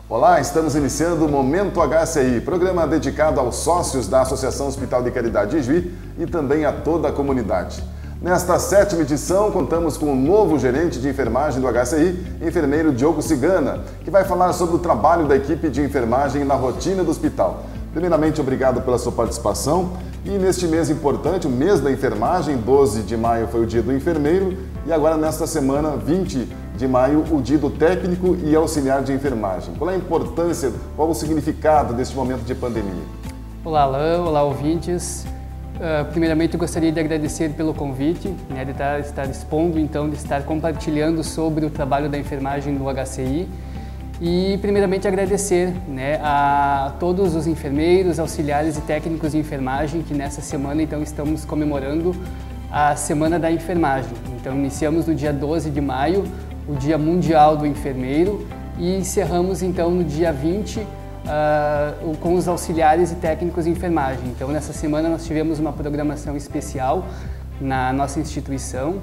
Olá, estamos iniciando o Momento HCI, programa dedicado aos sócios da Associação Hospital de Caridade de Juí e também a toda a comunidade. Nesta 7ª edição, contamos com o novo gerente de enfermagem do HCI, enfermeiro Diogo Cigana, que vai falar sobre o trabalho da equipe de enfermagem na rotina do hospital. Primeiramente, obrigado pela sua participação. E neste mês importante, o mês da enfermagem, 12 de maio foi o dia do enfermeiro e agora nesta semana, 20 de maio, o dia do técnico e auxiliar de enfermagem. Qual é a importância, qual o significado deste momento de pandemia? Olá, Alain, olá, ouvintes. Primeiramente, eu gostaria de agradecer pelo convite, de estar expondo, então, de estar compartilhando sobre o trabalho da enfermagem do HCI. E, primeiramente, agradecer a todos os enfermeiros, auxiliares e técnicos de enfermagem que nessa semana, então, estamos comemorando a Semana da Enfermagem. Então, iniciamos no dia 12 de maio, o Dia Mundial do Enfermeiro, e encerramos, então, no dia 20, com os auxiliares e técnicos de enfermagem. Então, nessa semana, nós tivemos uma programação especial na nossa instituição,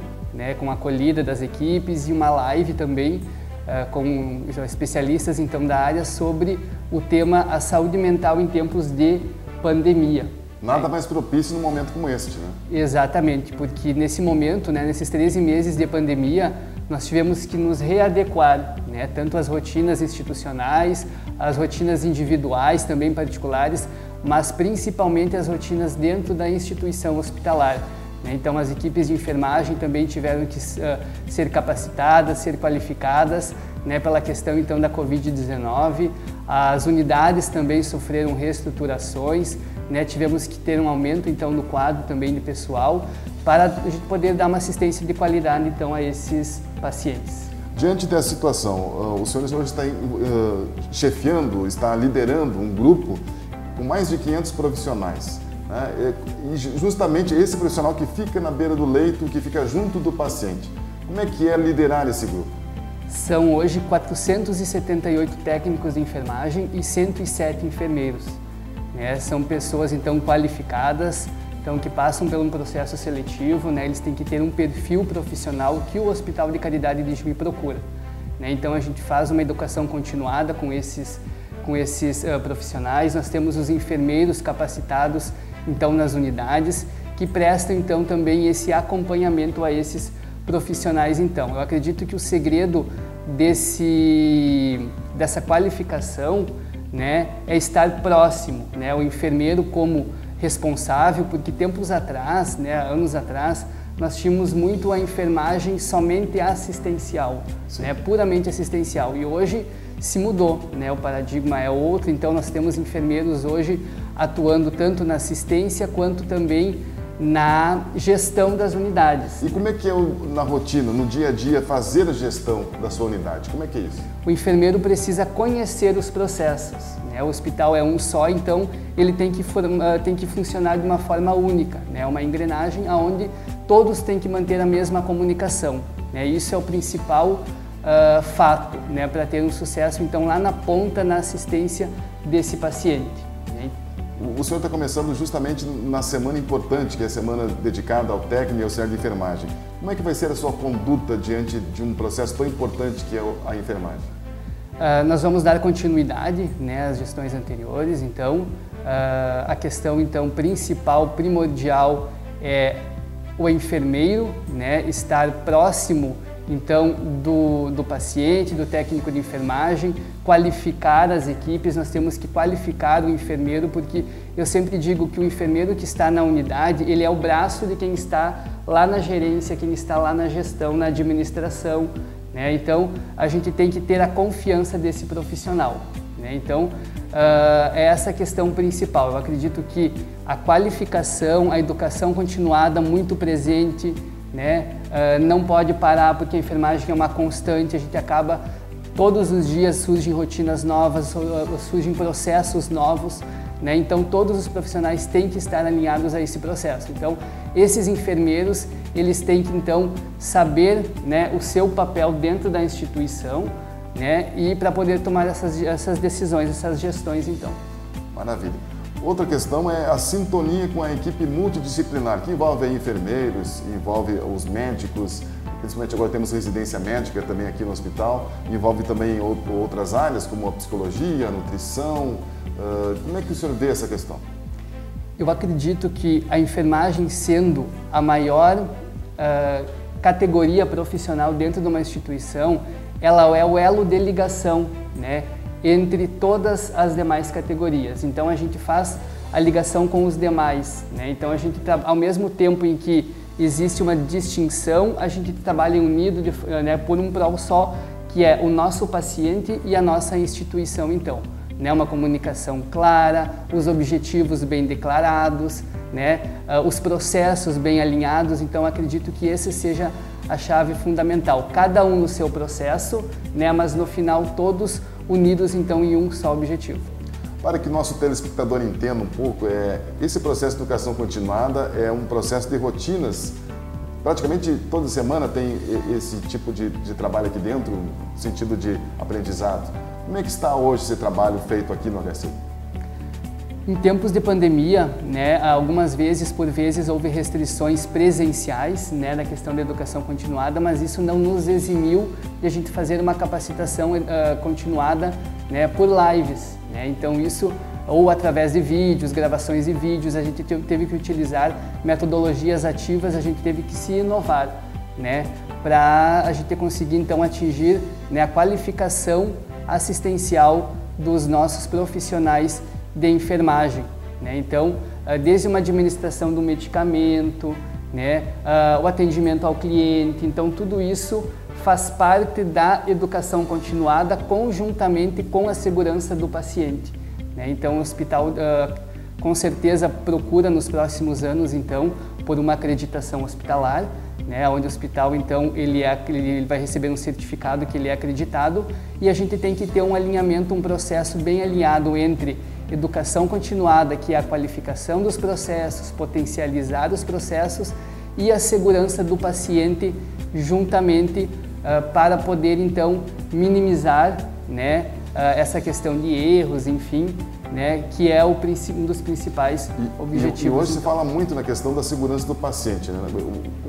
com a acolhida das equipes e uma live também, com especialistas então da área sobre o tema a saúde mental em tempos de pandemia. Nada mais propício num momento como este, né? Exatamente, porque nesse momento, nesses 13 meses de pandemia, nós tivemos que nos readequar, tanto às rotinas institucionais, às rotinas individuais, também particulares, mas principalmente às rotinas dentro da instituição hospitalar. Então, as equipes de enfermagem também tiveram que ser capacitadas, ser qualificadas, pela questão então da Covid-19. As unidades também sofreram reestruturações, tivemos que ter um aumento então no quadro também de pessoal para a gente poder dar uma assistência de qualidade então a esses pacientes. Diante dessa situação, o senhor hoje está chefiando, está liderando um grupo com mais de 500 profissionais. E justamente esse profissional que fica na beira do leito, que fica junto do paciente. Como é que é liderar esse grupo? São hoje 478 técnicos de enfermagem e 107 enfermeiros. São pessoas então qualificadas, então, que passam por um processo seletivo, eles têm que ter um perfil profissional que o Hospital de Caridade de Juí procura. Então a gente faz uma educação continuada com esses profissionais. Nós temos os enfermeiros capacitados então nas unidades, que prestam então também esse acompanhamento a esses profissionais. Então, eu acredito que o segredo dessa qualificação, é estar próximo, o enfermeiro como responsável, porque tempos atrás, anos atrás, nós tínhamos muito a enfermagem somente assistencial, puramente assistencial, e hoje se mudou, o paradigma é outro. Então nós temos enfermeiros hoje atuando tanto na assistência quanto também na gestão das unidades. E como é que é na rotina, no dia a dia, fazer a gestão da sua unidade? Como é que é isso? O enfermeiro precisa conhecer os processos. O hospital é um só, então ele tem que funcionar de uma forma única, uma engrenagem onde todos têm que manter a mesma comunicação. Isso é o principal fato, para ter um sucesso então lá na ponta, na assistência desse paciente. O senhor está começando justamente na semana importante, que é a semana dedicada ao técnico e auxiliar de enfermagem. Como é que vai ser a sua conduta diante de um processo tão importante que é a enfermagem? Nós vamos dar continuidade às gestões anteriores. Então, a questão então principal, primordial é o enfermeiro, estar próximo então do paciente, do técnico de enfermagem, qualificar as equipes. Nós temos que qualificar o enfermeiro, porque eu sempre digo que o enfermeiro que está na unidade, ele é o braço de quem está lá na gerência, quem está lá na gestão, na administração, Então, a gente tem que ter a confiança desse profissional, Então, é essa a questão principal. Eu acredito que a qualificação, a educação continuada muito presente, não pode parar, porque a enfermagem é uma constante. A gente acaba, todos os dias surgem rotinas novas, surgem processos novos, Então todos os profissionais têm que estar alinhados a esse processo. Então esses enfermeiros, eles têm que então saber o seu papel dentro da instituição, e para poder tomar essas decisões, essas gestões então. Maravilha. Outra questão é a sintonia com a equipe multidisciplinar, que envolve enfermeiros, envolve os médicos, principalmente agora temos residência médica também aqui no hospital, envolve também outras áreas como a psicologia, a nutrição. Como é que o senhor vê essa questão? Eu acredito que a enfermagem, sendo a maior categoria profissional dentro de uma instituição, ela é o elo de ligação, né, entre todas as demais categorias. Então a gente faz a ligação com os demais, né? Então a gente, ao mesmo tempo em que existe uma distinção, a gente trabalha unido, né, por um prol só, que é o nosso paciente e a nossa instituição, então. Né, uma comunicação clara, os objetivos bem declarados, né, os processos bem alinhados. Então acredito que esse seja a chave fundamental. Cada um no seu processo, né, mas no final todos unidos então em um só objetivo. Para que nosso telespectador entenda um pouco, esse processo de educação continuada é um processo de rotinas. Praticamente toda semana tem esse tipo de trabalho aqui dentro, no sentido de aprendizado. Como é que está hoje esse trabalho feito aqui no HCI? Em tempos de pandemia, né, por vezes houve restrições presenciais, né, na questão da educação continuada, mas isso não nos eximiu de a gente fazer uma capacitação continuada, né, por lives, né? Então isso, ou através de vídeos, gravações de vídeos, a gente teve que utilizar metodologias ativas, a gente teve que se inovar, né, para a gente conseguir então atingir, né, a qualificação assistencial dos nossos profissionais de enfermagem, né? Então, desde uma administração do medicamento, né, o atendimento ao cliente, então tudo isso faz parte da educação continuada conjuntamente com a segurança do paciente, né? Então o hospital com certeza procura nos próximos anos então por uma acreditação hospitalar, né, onde o hospital então ele vai receber um certificado que ele é acreditado, e a gente tem que ter um alinhamento, um processo bem alinhado entre educação continuada, que é a qualificação dos processos, potencializar os processos, e a segurança do paciente juntamente para poder então minimizar, né, essa questão de erros, enfim, né, que é um dos principais objetivos. E hoje se fala muito na questão da segurança do paciente, né?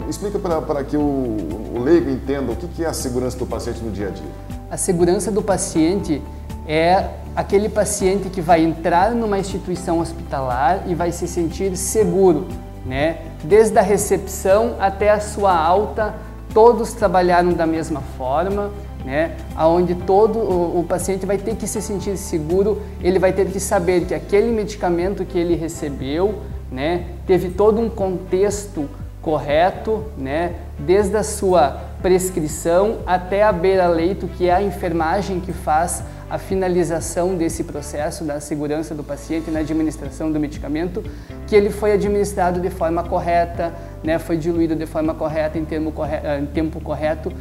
Explica para que o leigo entenda o que é a segurança do paciente no dia a dia. A segurança do paciente é aquele paciente que vai entrar numa instituição hospitalar e vai se sentir seguro, né? Desde a recepção até a sua alta, todos trabalharam da mesma forma, né? Onde o paciente vai ter que se sentir seguro, ele vai ter que saber que aquele medicamento que ele recebeu, né, teve todo um contexto correto, né, desde a sua prescrição até a beira-leito, que é a enfermagem que faz a finalização desse processo da segurança do paciente na administração do medicamento, que ele foi administrado de forma correta, né, foi diluído de forma correta, em tempo correto.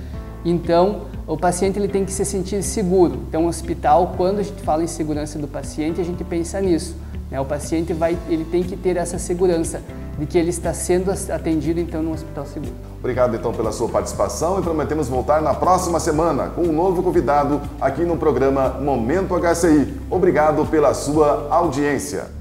Então, o paciente ele tem que se sentir seguro. Então, o hospital, quando a gente fala em segurança do paciente, a gente pensa nisso, né? O paciente ele tem que ter essa segurança de que ele está sendo atendido então num hospital seguro. Obrigado então pela sua participação e prometemos voltar na próxima semana com um novo convidado aqui no programa Momento HCI. Obrigado pela sua audiência.